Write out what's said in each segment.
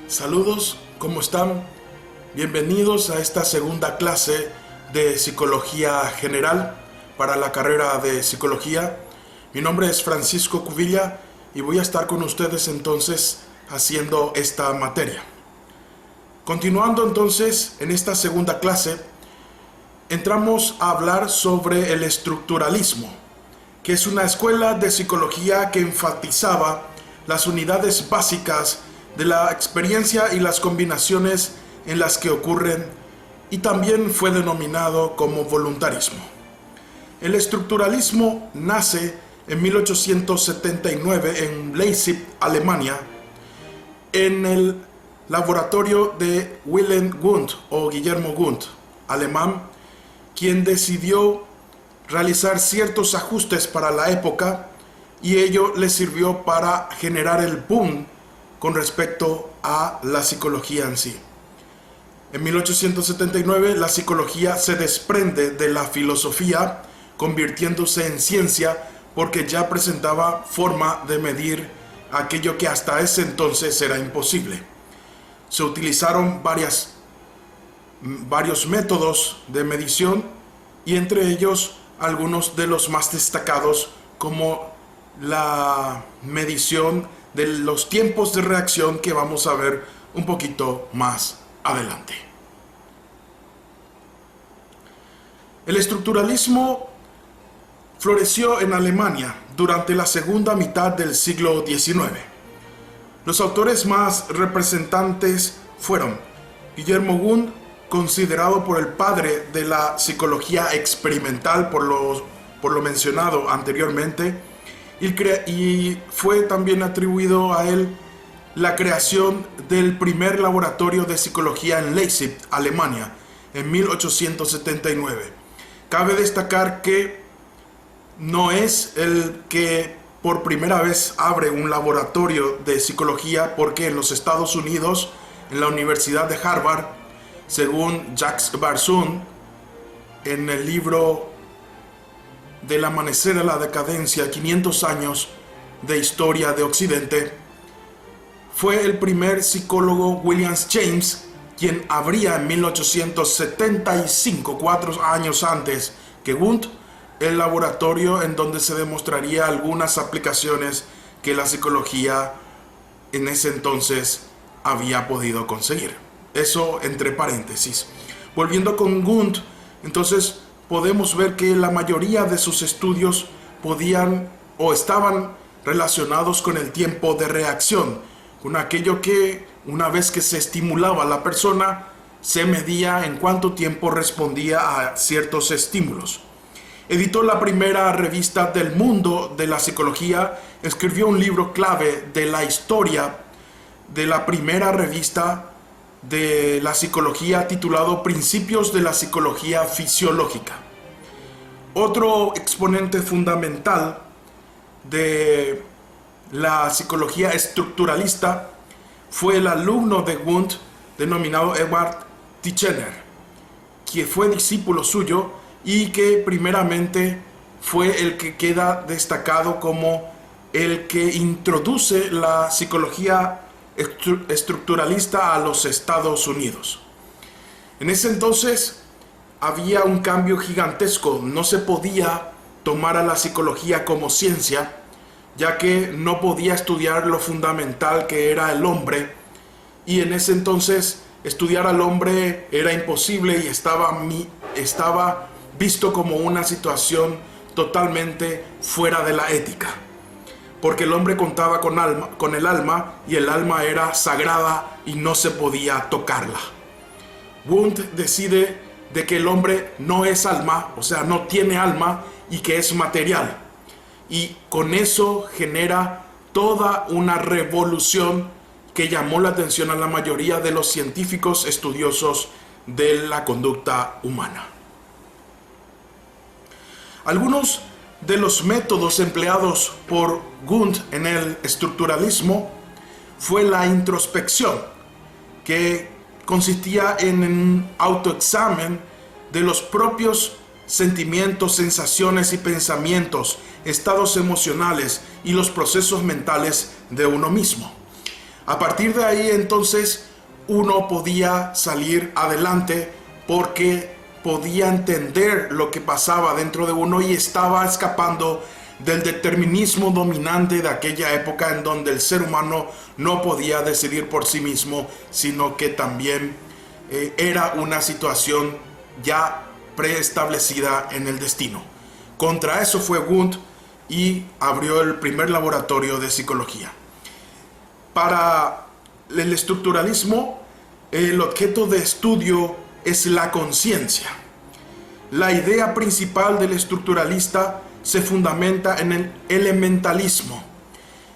Saludos, ¿cómo están? Bienvenidos a esta segunda clase de Psicología General para la carrera de Psicología. Mi nombre es Francisco Cubilla y voy a estar con ustedes entonces haciendo esta materia. Continuando entonces en esta segunda clase, entramos a hablar sobre el estructuralismo, que es una escuela de psicología que enfatizaba las unidades básicas de la experiencia y las combinaciones en las que ocurren, y también fue denominado como voluntarismo. El estructuralismo nace en 1879 en Leipzig, Alemania, en el laboratorio de Wilhelm Wundt o Guillermo Wundt, alemán, quien decidió realizar ciertos ajustes para la época, y ello le sirvió para generar el boom con respecto a la psicología en sí. En 1879 la psicología se desprende de la filosofía, convirtiéndose en ciencia, porque ya presentaba forma de medir aquello que hasta ese entonces era imposible. Se utilizaron varios métodos de medición, y entre ellos algunos de los más destacados, como la medición de los tiempos de reacción, que vamos a ver un poquito más adelante. El estructuralismo floreció en Alemania durante la segunda mitad del siglo XIX. Los autores más representantes fueron Guillermo Wundt, considerado por el padre de la psicología experimental por lo mencionado anteriormente, y fue también atribuido a él la creación del primer laboratorio de psicología en Leipzig, Alemania, en 1879. Cabe destacar que no es el que por primera vez abre un laboratorio de psicología, porque en los Estados Unidos, en la Universidad de Harvard, según Jacques Barzun, en el libro Del amanecer a la decadencia, 500 años de historia de Occidente, fue el primer psicólogo William James quien abría en 1875, 4 años antes que Wundt, el laboratorio en donde se demostraría algunas aplicaciones que la psicología en ese entonces había podido conseguir. Eso entre paréntesis. Volviendo con Wundt, entonces podemos ver que la mayoría de sus estudios podían o estaban relacionados con el tiempo de reacción, con aquello que una vez que se estimulaba a la persona, se medía en cuánto tiempo respondía a ciertos estímulos. Editó la primera revista del mundo de la psicología, escribió un libro clave de la historia de la primera revista de la psicología, titulado Principios de la Psicología Fisiológica. Otro exponente fundamental de la psicología estructuralista fue el alumno de Wundt denominado Edward Titchener, que fue discípulo suyo y que primeramente fue el que queda destacado como el que introduce la psicología estructuralista a los Estados Unidos. En ese entonces había un cambio gigantesco. No se podía tomar a la psicología como ciencia, ya que no podía estudiar lo fundamental que era el hombre, y en ese entonces estudiar al hombre era imposible y estaba visto como una situación totalmente fuera de la ética, porque el hombre contaba con el alma, y el alma era sagrada y no se podía tocarla. Wundt decide de que el hombre no es alma, o sea, no tiene alma, y que es material. Y con eso genera toda una revolución que llamó la atención a la mayoría de los científicos estudiosos de la conducta humana. Algunos de los métodos empleados por Wundt en el estructuralismo fue la introspección, que consistía en un autoexamen de los propios sentimientos, sensaciones y pensamientos, estados emocionales y los procesos mentales de uno mismo. A partir de ahí entonces uno podía salir adelante porque podía entender lo que pasaba dentro de uno y estaba escapando del determinismo dominante de aquella época en donde el ser humano no podía decidir por sí mismo, sino que también era una situación ya preestablecida en el destino. Contra eso fue Wundt y abrió el primer laboratorio de psicología. Para el estructuralismo, el objeto de estudio es la conciencia. La idea principal del estructuralista se fundamenta en el elementalismo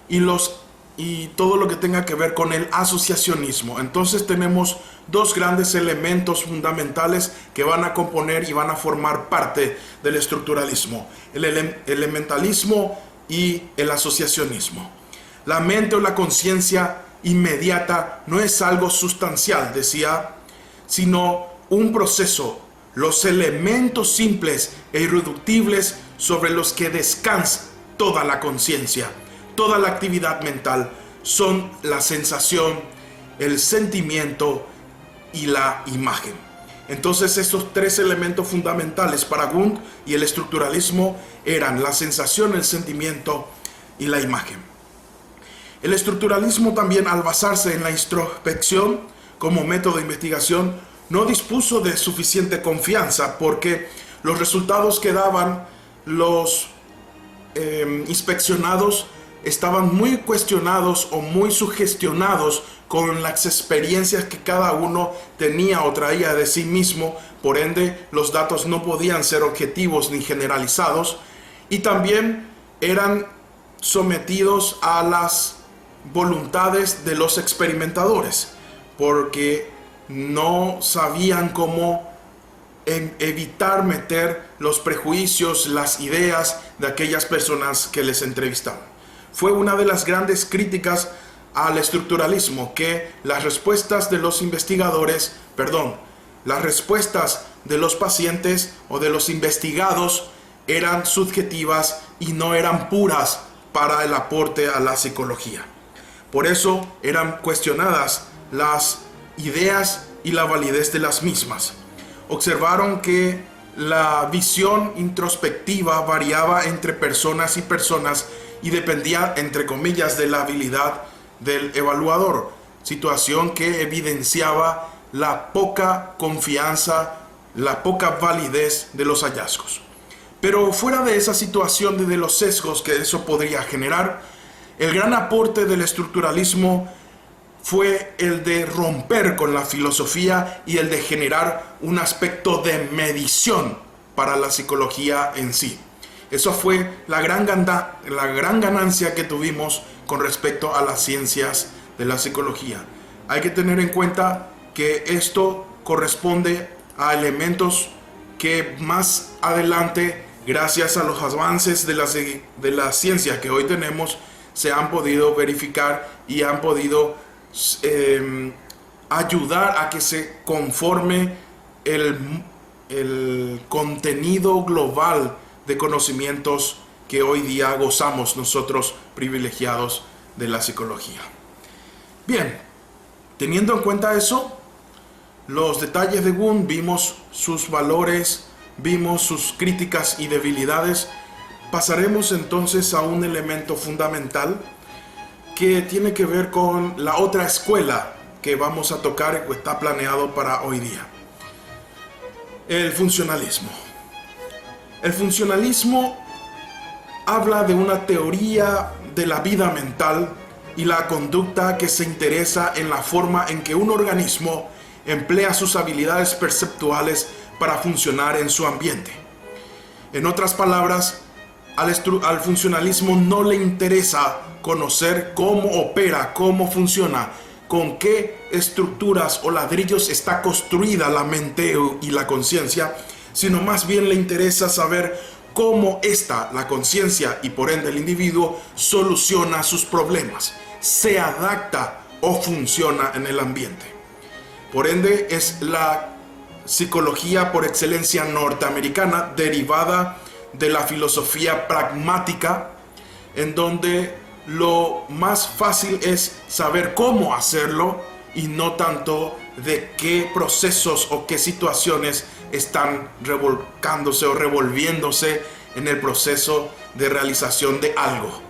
y todo lo que tenga que ver con el asociacionismo. Entonces tenemos dos grandes elementos fundamentales que van a componer y van a formar parte del estructuralismo: el elementalismo y el asociacionismo. La mente o la conciencia inmediata no es algo sustancial, decía, sino un proceso, los elementos simples e irreductibles sobre los que descansa toda la conciencia, toda la actividad mental, son la sensación, el sentimiento y la imagen. Entonces estos tres elementos fundamentales para Wundt y el estructuralismo eran la sensación, el sentimiento y la imagen. El estructuralismo también, al basarse en la introspección como método de investigación, no dispuso de suficiente confianza porque los resultados que daban los inspeccionados estaban muy cuestionados o muy sugestionados con las experiencias que cada uno tenía o traía de sí mismo. Por ende, los datos no podían ser objetivos ni generalizados, y también eran sometidos a las voluntades de los experimentadores, porque no sabían cómo evitar meter los prejuicios, las ideas de aquellas personas que les entrevistaban. Fue una de las grandes críticas al estructuralismo, que las respuestas de los investigadores, las respuestas de los pacientes o de los investigados eran subjetivas y no eran puras para el aporte a la psicología. Por eso eran cuestionadas las ideas y la validez de las mismas. Observaron que la visión introspectiva variaba entre personas y personas y dependía, entre comillas, de la habilidad del evaluador, situación que evidenciaba la poca confianza, la poca validez de los hallazgos. Pero fuera de esa situación de los sesgos que eso podría generar, el gran aporte del estructuralismo fue el de romper con la filosofía y el de generar un aspecto de medición para la psicología en sí. Eso fue la gran ganancia que tuvimos con respecto a las ciencias de la psicología. Hay que tener en cuenta que esto corresponde a elementos que más adelante, gracias a los avances de la ciencia que hoy tenemos, se han podido verificar y han podido ayudar a que se conforme el contenido global de conocimientos que hoy día gozamos nosotros privilegiados de la psicología. Bien, teniendo en cuenta eso, los detalles de Wundt, vimos sus valores, vimos sus críticas y debilidades. Pasaremos entonces a un elemento fundamental que tiene que ver con la otra escuela que vamos a tocar y que está planeado para hoy día: el funcionalismo. El funcionalismo habla de una teoría de la vida mental y la conducta que se interesa en la forma en que un organismo emplea sus habilidades perceptuales para funcionar en su ambiente. En otras palabras, al funcionalismo no le interesa conocer cómo opera, cómo funciona, con qué estructuras o ladrillos está construida la mente y la conciencia, sino más bien le interesa saber cómo la conciencia y por ende el individuo soluciona sus problemas, se adapta o funciona en el ambiente. Por ende es la psicología por excelencia norteamericana, derivada de la filosofía pragmática, en donde lo más fácil es saber cómo hacerlo y no tanto de qué procesos o qué situaciones están revolcándose o revolviéndose en el proceso de realización de algo.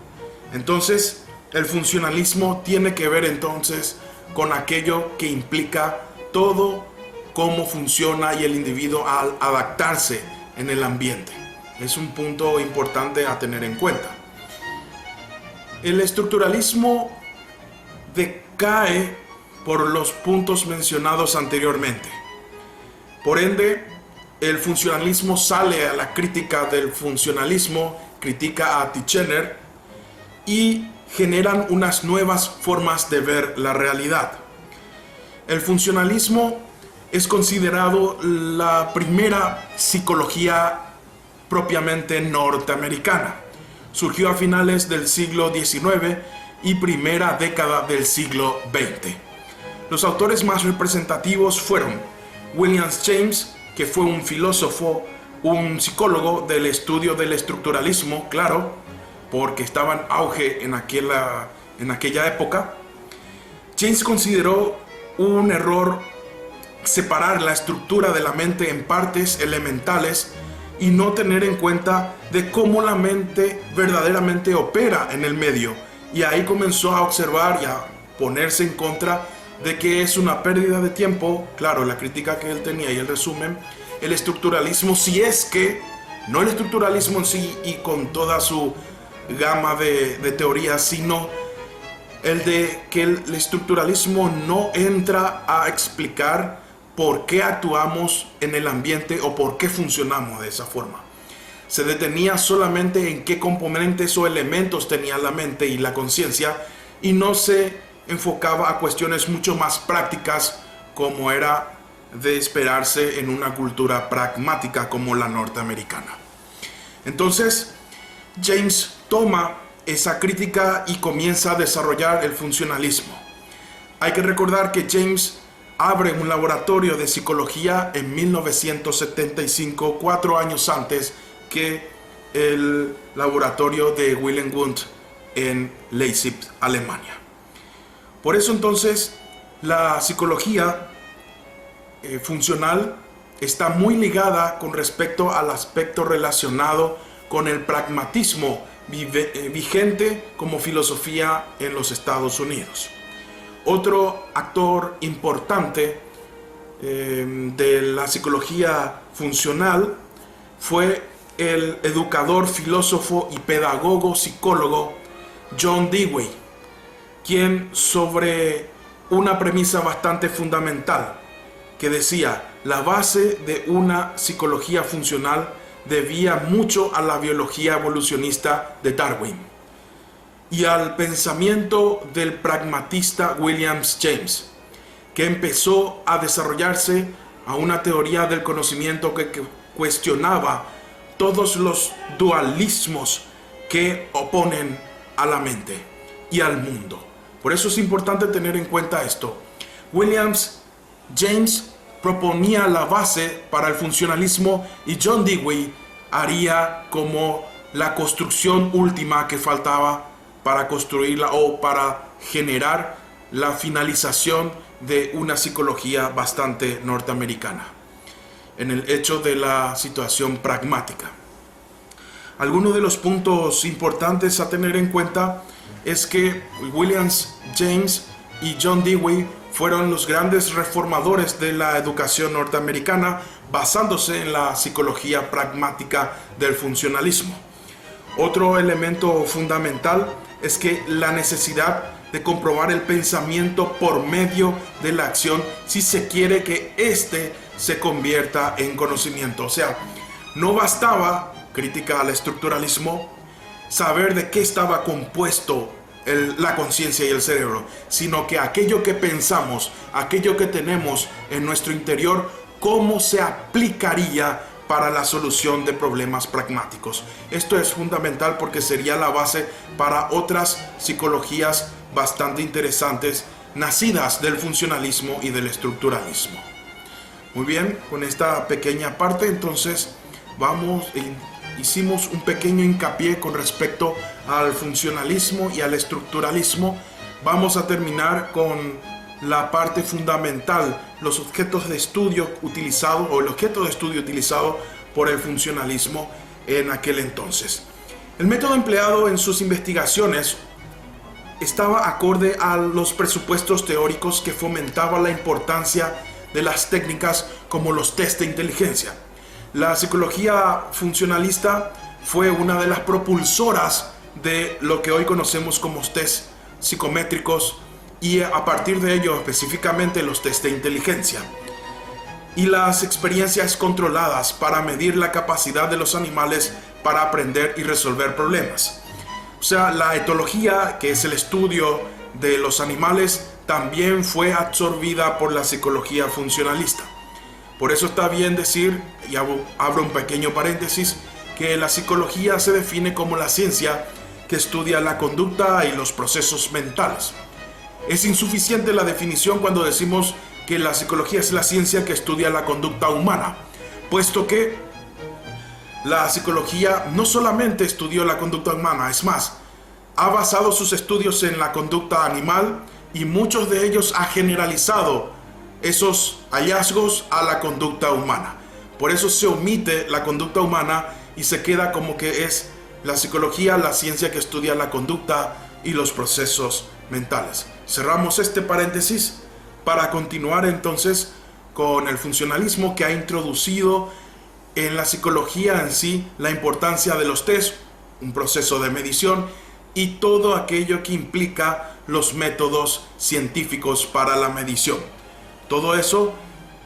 Entonces, el funcionalismo tiene que ver entonces con aquello que implica todo cómo funciona y el individuo al adaptarse en el ambiente. Es un punto importante a tener en cuenta. El estructuralismo decae por los puntos mencionados anteriormente. Por ende, el funcionalismo sale a la crítica del funcionalismo, critica a Titchener y generan unas nuevas formas de ver la realidad. El funcionalismo es considerado la primera psicología propiamente norteamericana. Surgió a finales del siglo XIX y primera década del siglo XX. Los autores más representativos fueron William James, que fue un filósofo, un psicólogo del estudio del estructuralismo, claro, porque estaba en auge en aquella época. James consideró un error separar la estructura de la mente en partes elementales y no tener en cuenta de cómo la mente verdaderamente opera en el medio. Y ahí comenzó a observar y a ponerse en contra de que es una pérdida de tiempo, claro, la crítica que él tenía y el resumen, el estructuralismo, si es que, no el estructuralismo en sí y con toda su gama de teorías, sino el de que el estructuralismo no entra a explicar por qué actuamos en el ambiente o por qué funcionamos de esa forma. Se detenía solamente en qué componentes o elementos tenía la mente y la conciencia y no se enfocaba a cuestiones mucho más prácticas como era de esperarse en una cultura pragmática como la norteamericana. Entonces, James toma esa crítica y comienza a desarrollar el funcionalismo. Hay que recordar que James abre un laboratorio de psicología en 1975, 4 años antes que el laboratorio de Wilhelm Wundt en Leipzig, Alemania. Por eso entonces la psicología funcional está muy ligada con respecto al aspecto relacionado con el pragmatismo vigente como filosofía en los Estados Unidos. Otro actor importante de la psicología funcional fue el educador, filósofo y pedagogo psicólogo John Dewey, quien sobre una premisa bastante fundamental que decía: la base de una psicología funcional debía mucho a la biología evolucionista de Darwin y al pensamiento del pragmatista William James, que empezó a desarrollarse a una teoría del conocimiento que cuestionaba todos los dualismos que oponen a la mente y al mundo. Por eso es importante tener en cuenta esto. William James proponía la base para el funcionalismo y John Dewey haría como la construcción última que faltaba para construirla o para generar la finalización de una psicología bastante norteamericana en el hecho de la situación pragmática. Algunos de los puntos importantes a tener en cuenta es que William James y John Dewey fueron los grandes reformadores de la educación norteamericana, basándose en la psicología pragmática del funcionalismo. Otro elemento fundamental es que la necesidad de comprobar el pensamiento por medio de la acción si se quiere que éste se convierta en conocimiento. O sea, no bastaba, crítica al estructuralismo, saber de qué estaba compuesto la conciencia y el cerebro, sino que aquello que pensamos, aquello que tenemos en nuestro interior, cómo se aplicaría para la solución de problemas pragmáticos. Esto es fundamental porque sería la base para otras psicologías bastante interesantes, nacidas del funcionalismo y del estructuralismo. Muy bien, con esta pequeña parte entonces hicimos un pequeño hincapié con respecto al funcionalismo y al estructuralismo. Vamos a terminar con la parte fundamental, los objetos de estudio utilizados o el objeto de estudio utilizado por el funcionalismo en aquel entonces. El método empleado en sus investigaciones estaba acorde a los presupuestos teóricos que fomentaban la importancia de las técnicas como los test de inteligencia. La psicología funcionalista fue una de las propulsoras de lo que hoy conocemos como test psicométricos y a partir de ello específicamente los test de inteligencia y las experiencias controladas para medir la capacidad de los animales para aprender y resolver problemas. O sea, la etología, que es el estudio de los animales, también fue absorbida por la psicología funcionalista. Por eso está bien decir, y abro un pequeño paréntesis, que la psicología se define como la ciencia que estudia la conducta y los procesos mentales. Es insuficiente la definición cuando decimos que la psicología es la ciencia que estudia la conducta humana, puesto que la psicología no solamente estudió la conducta humana, es más, ha basado sus estudios en la conducta animal y muchos de ellos ha generalizado esos hallazgos a la conducta humana. Por eso se omite la conducta humana y se queda como que es la psicología la ciencia que estudia la conducta y los procesos mentales. Cerramos este paréntesis para continuar entonces con el funcionalismo, que ha introducido en la psicología en sí la importancia de los test, un proceso de medición y todo aquello que implica los métodos científicos para la medición. Todo eso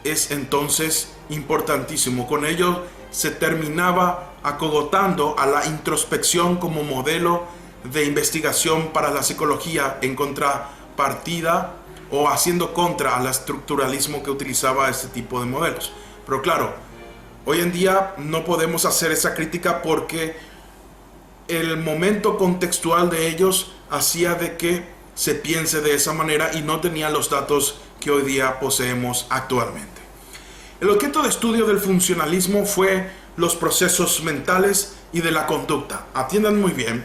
es entonces importantísimo. Con ello se terminaba acogotando a la introspección como modelo de investigación para la psicología, en contrapartida o haciendo contra al estructuralismo que utilizaba este tipo de modelos. Pero claro, hoy en día no podemos hacer esa crítica porque el momento contextual de ellos hacía de que se piense de esa manera y no tenía los datos que hoy día poseemos actualmente. El objeto de estudio del funcionalismo fue los procesos mentales y de la conducta. Atiendan muy bien.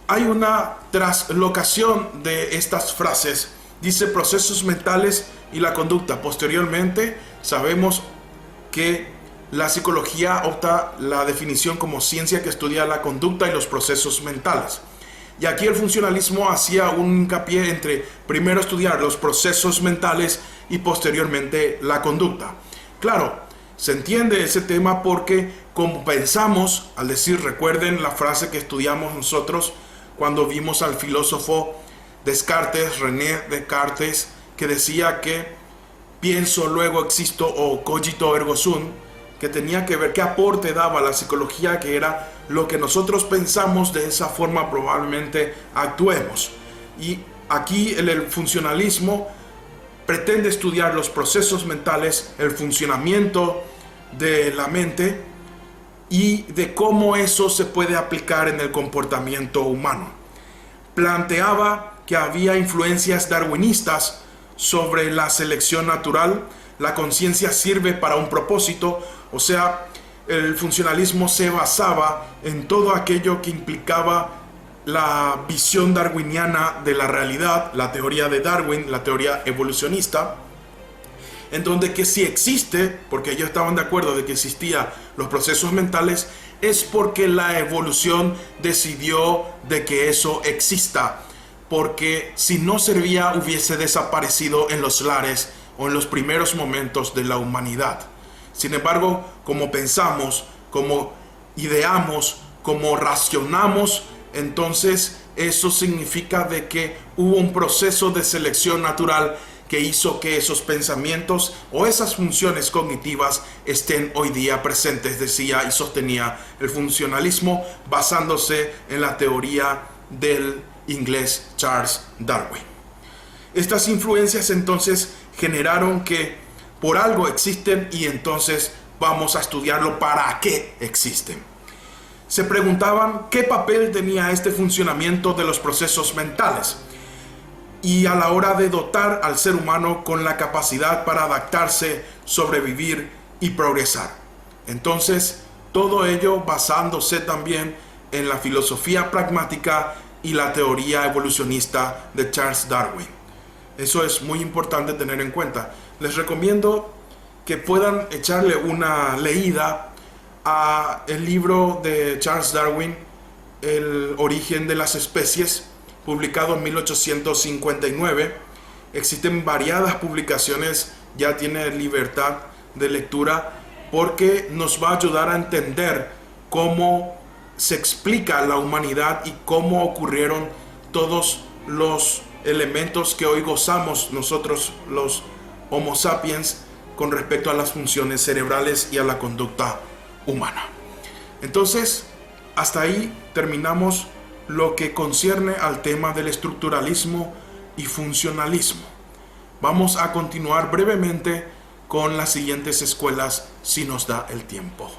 Hay una traslocación de estas frases. Dice procesos mentales y la conducta. Posteriormente sabemos que la psicología opta la definición como ciencia que estudia la conducta y los procesos mentales. Y aquí el funcionalismo hacía un hincapié entre primero estudiar los procesos mentales y posteriormente la conducta. Claro, se entiende ese tema porque como pensamos, al decir, recuerden la frase que estudiamos nosotros cuando vimos al filósofo Descartes, René Descartes, que decía que pienso, luego existo o cogito ergo sum, que tenía que ver qué aporte daba la psicología, que era lo que nosotros pensamos, de esa forma probablemente actuemos. Y aquí el funcionalismo pretende estudiar los procesos mentales, el funcionamiento de la mente y de cómo eso se puede aplicar en el comportamiento humano. Planteaba que había influencias darwinistas sobre la selección natural. La conciencia sirve para un propósito, o sea, el funcionalismo se basaba en todo aquello que implicaba la visión darwiniana de la realidad, la teoría de Darwin, la teoría evolucionista, en donde que si existe, porque ellos estaban de acuerdo de que existían los procesos mentales, es porque la evolución decidió de que eso exista, porque si no servía hubiese desaparecido en los lares o en los primeros momentos de la humanidad. Sin embargo, como pensamos, como ideamos, como racionamos, entonces eso significa de que hubo un proceso de selección natural que hizo que esos pensamientos o esas funciones cognitivas estén hoy día presentes, decía y sostenía el funcionalismo basándose en la teoría del inglés Charles Darwin. Estas influencias entonces generaron que por algo existen y entonces vamos a estudiarlo para qué existen. Se preguntaban qué papel tenía este funcionamiento de los procesos mentales y a la hora de dotar al ser humano con la capacidad para adaptarse, sobrevivir y progresar. Entonces, todo ello basándose también en la filosofía pragmática y la teoría evolucionista de Charles Darwin. Eso es muy importante tener en cuenta. Les recomiendo que puedan echarle una leída a el libro de Charles Darwin, El origen de las especies, publicado en 1859. Existen variadas publicaciones, ya tiene libertad de lectura, porque nos va a ayudar a entender cómo se explica la humanidad y cómo ocurrieron todos los elementos que hoy gozamos nosotros los Homo sapiens con respecto a las funciones cerebrales y a la conducta humana. Entonces, hasta ahí terminamos lo que concierne al tema del estructuralismo y funcionalismo. Vamos a continuar brevemente con las siguientes escuelas si nos da el tiempo.